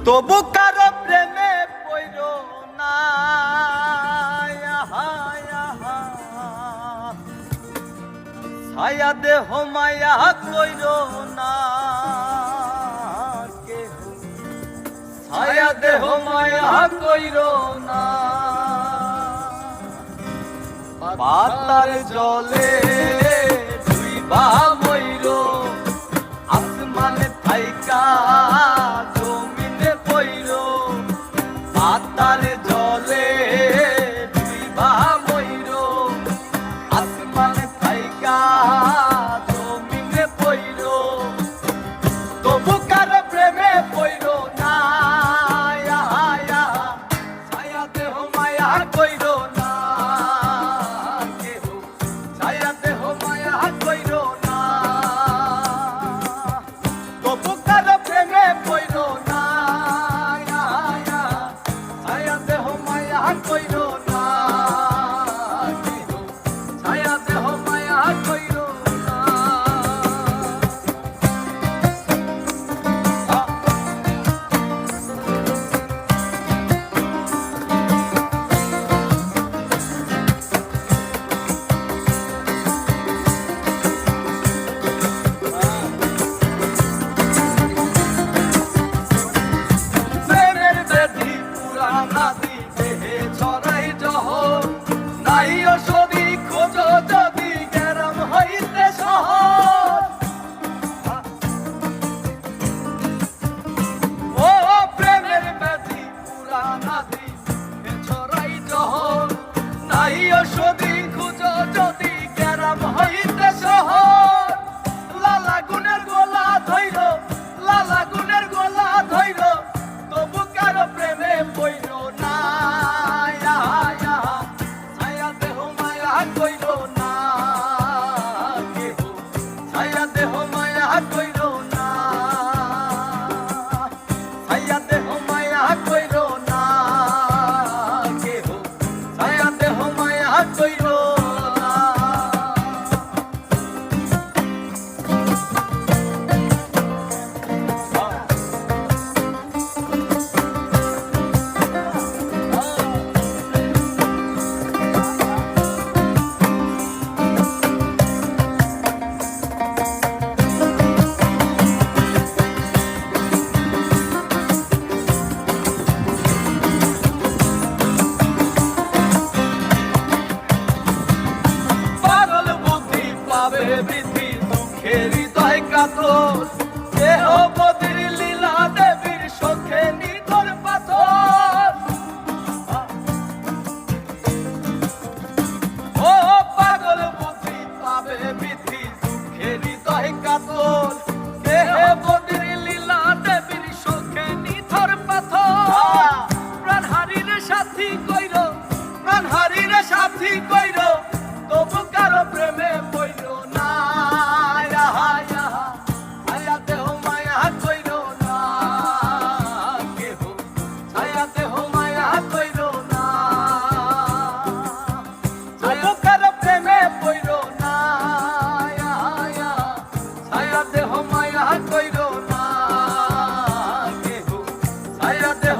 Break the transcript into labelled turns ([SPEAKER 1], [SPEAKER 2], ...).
[SPEAKER 1] তবু কারো প্রেমে পইর না, ছায়া দেহ মায়া কইর না, ছায়া দেহ মায়া কইর না। পাতার জলে ডুইবা মইর, আসমানে থাইকা জমিনে পইর। পাতার জলে ডুইবা মইর, আসমানে থাইকা জমিনে পইর। তবু কারো প্রেমে পইর না, ছায়া দেহ মায়া কইর না, ছায়া দেহ মায়া কইর না। তবু কারো প্রেমে পইর না, ছায়া দেহ মায়া কইর না, ছায়া দেহ মায়া কইর না। প্রেমের ব্যাধি পুরানাদি দেহে ছড়াই জহর, নাই ওষুধি খোঁজো যদি গেরাম হইতে শহর। ও প্রেমের ব্যাধি পুরানাদি দেহে ছড়াই জহর, নাই ওষুধি খোঁজো যদি গেরাম হইতে শহর। লালা গুনের গোলা ধইর, লালা গুনের গোলা ধইর, তবু কারো প্রেমে পইর না, ছায়া দেহ মায়া কইর না, ছায়া দেহ মায়া কইর না, ছায়া দেহ মায়া কইর না, ছায়া দেহ মায়া কইর না। পাগল বুদ্ধি পাবে বৃদ্ধি, দুঃখের হৃদয় কাতর, দেহ বদির লীলা দেবীর সখে নিথর পাথর। ও পাগল বুদ্ধি পাবে বৃদ্ধি, দুঃখের হৃদয় কাতর, দেহ বদির লীলা দেবীর সখে নিথর পাথর। প্রাণ হারিরে সাথী কইর, প্রাণ হারিরে সাথী কইর, তবু কারো প্রেমে পইর না, ছায়া দেহ মায়া কইর না, ছায়া দেহ মায়া কইর না। তবু কারো প্রেমে পইর না, ছায়া দেহ মায়া কইর না, ছায়া দেহ